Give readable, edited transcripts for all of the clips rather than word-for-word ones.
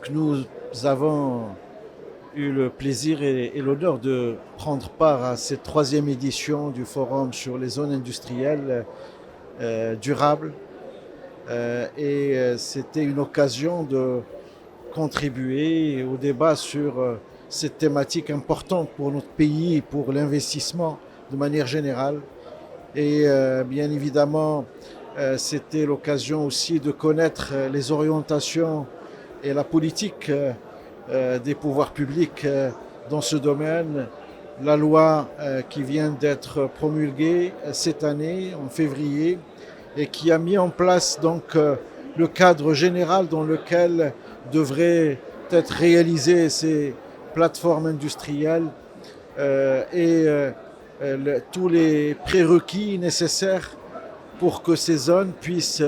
Donc nous avons eu le plaisir et l'honneur de prendre part à cette troisième édition du Forum sur les zones industrielles durables. C'était une occasion de contribuer au débat sur cette thématique importante pour notre pays et pour l'investissement de manière générale. Bien évidemment, c'était l'occasion aussi de connaître les orientations et la politique des pouvoirs publics dans ce domaine. La loi qui vient d'être promulguée cette année, en février, et qui a mis en place donc le cadre général dans lequel devraient être réalisées ces plateformes industrielles tous les prérequis nécessaires pour que ces zones puissent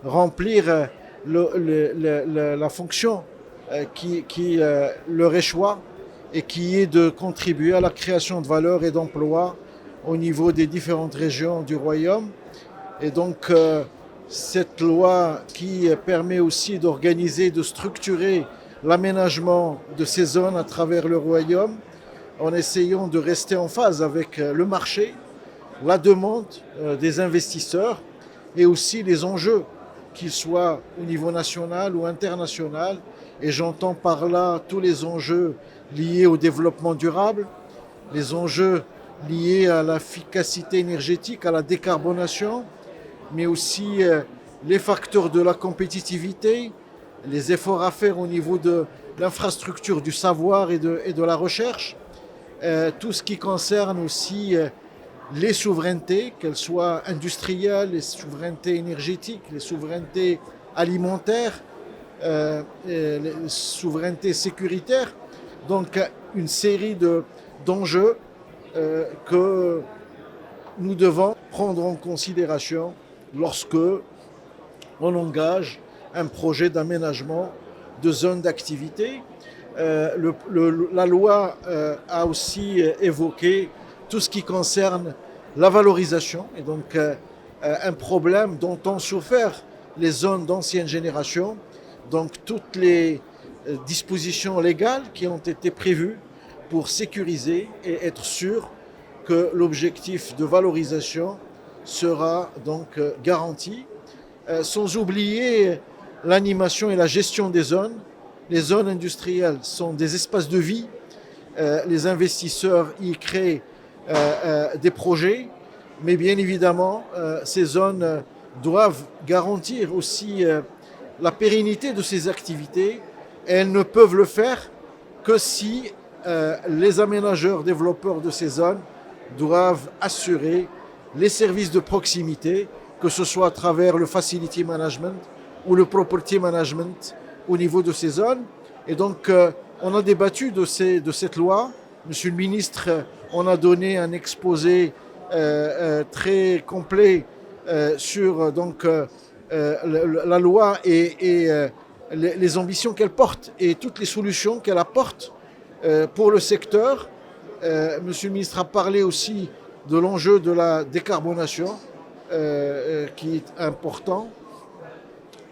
remplir la fonction qui leur échoit et qui est de contribuer à la création de valeur et d'emplois au niveau des différentes régions du royaume. Et donc cette loi qui permet aussi d'organiser, de structurer l'aménagement de ces zones à travers le royaume en essayant de rester en phase avec le marché, la demande des investisseurs et aussi les enjeux, qu'ils soient au niveau national ou international. Et j'entends par là tous les enjeux liés au développement durable, les enjeux liés à l'efficacité énergétique, à la décarbonation, mais aussi les facteurs de la compétitivité, les efforts à faire au niveau de l'infrastructure du savoir et de la recherche, tout ce qui concerne aussi les souverainetés, qu'elles soient industrielles, les souverainetés énergétiques, les souverainetés alimentaires, les souverainetés sécuritaires. Donc une série d'enjeux que nous devons prendre en considération lorsque on engage un projet d'aménagement de zones d'activité. La loi a aussi évoqué tout ce qui concerne la valorisation, et donc un problème dont ont souffert les zones d'ancienne génération. Donc toutes les dispositions légales qui ont été prévues pour sécuriser et être sûr que l'objectif de valorisation sera donc garanti, sans oublier l'animation et la gestion des zones. Les zones industrielles sont des espaces de vie. Les investisseurs y créent des projets, mais bien évidemment, ces zones doivent garantir aussi la pérennité de ces activités. Et elles ne peuvent le faire que si les aménageurs, développeurs de ces zones doivent assurer les services de proximité, que ce soit à travers le facility management ou le property management au niveau de ces zones. Et donc, on a débattu de cette loi. Monsieur le ministre, on a donné un exposé très complet sur donc, la loi et les ambitions qu'elle porte et toutes les solutions qu'elle apporte pour le secteur. Monsieur le ministre a parlé aussi de l'enjeu de la décarbonation qui est important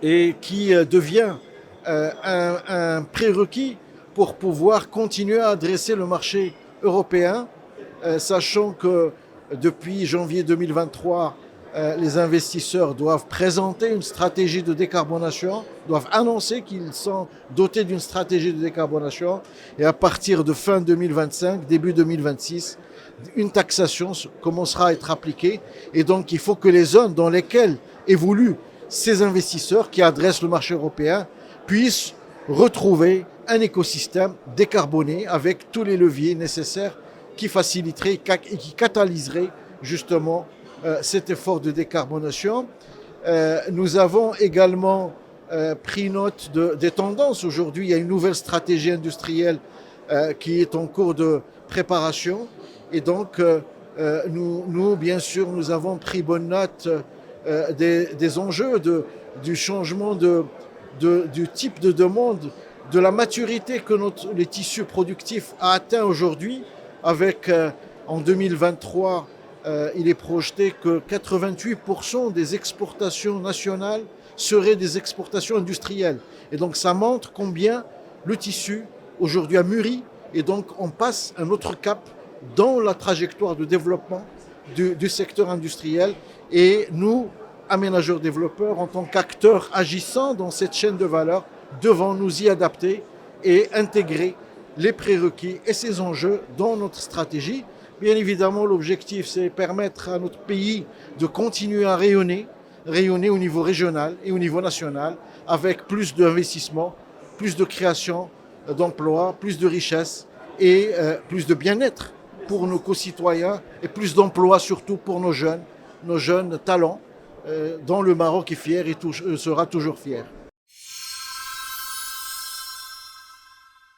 et qui devient un prérequis pour pouvoir continuer à adresser le marché européen, sachant que depuis janvier 2023, les investisseurs doivent présenter une stratégie de décarbonation, doivent annoncer qu'ils sont dotés d'une stratégie de décarbonation, et à partir de fin 2025, début 2026, une taxation commencera à être appliquée. Et donc il faut que les zones dans lesquelles évoluent ces investisseurs qui adressent le marché européen puissent retrouver un écosystème décarboné avec tous les leviers nécessaires qui faciliteraient et qui catalyseraient justement cet effort de décarbonation. Nous avons également pris note des tendances. Aujourd'hui, il y a une nouvelle stratégie industrielle qui est en cours de préparation. Et donc, nous, bien sûr, nous avons pris bonne note des enjeux, du changement du type de demande, de la maturité que les tissus productifs a atteint aujourd'hui. Avec, en 2023, il est projeté que 88% des exportations nationales seraient des exportations industrielles. Et donc, ça montre combien le tissu aujourd'hui a mûri et donc on passe un autre cap dans la trajectoire de développement du secteur industriel. Et nous, aménageurs développeurs, en tant qu'acteurs agissant dans cette chaîne de valeur, devons nous y adapter et intégrer les prérequis et ces enjeux dans notre stratégie. Bien évidemment, l'objectif, c'est permettre à notre pays de continuer à rayonner au niveau régional et au niveau national, avec plus d'investissements, plus de création d'emplois, plus de richesses et plus de bien-être pour nos concitoyens et plus d'emplois surtout pour nos jeunes talents, dont le Maroc est fier et sera toujours fier.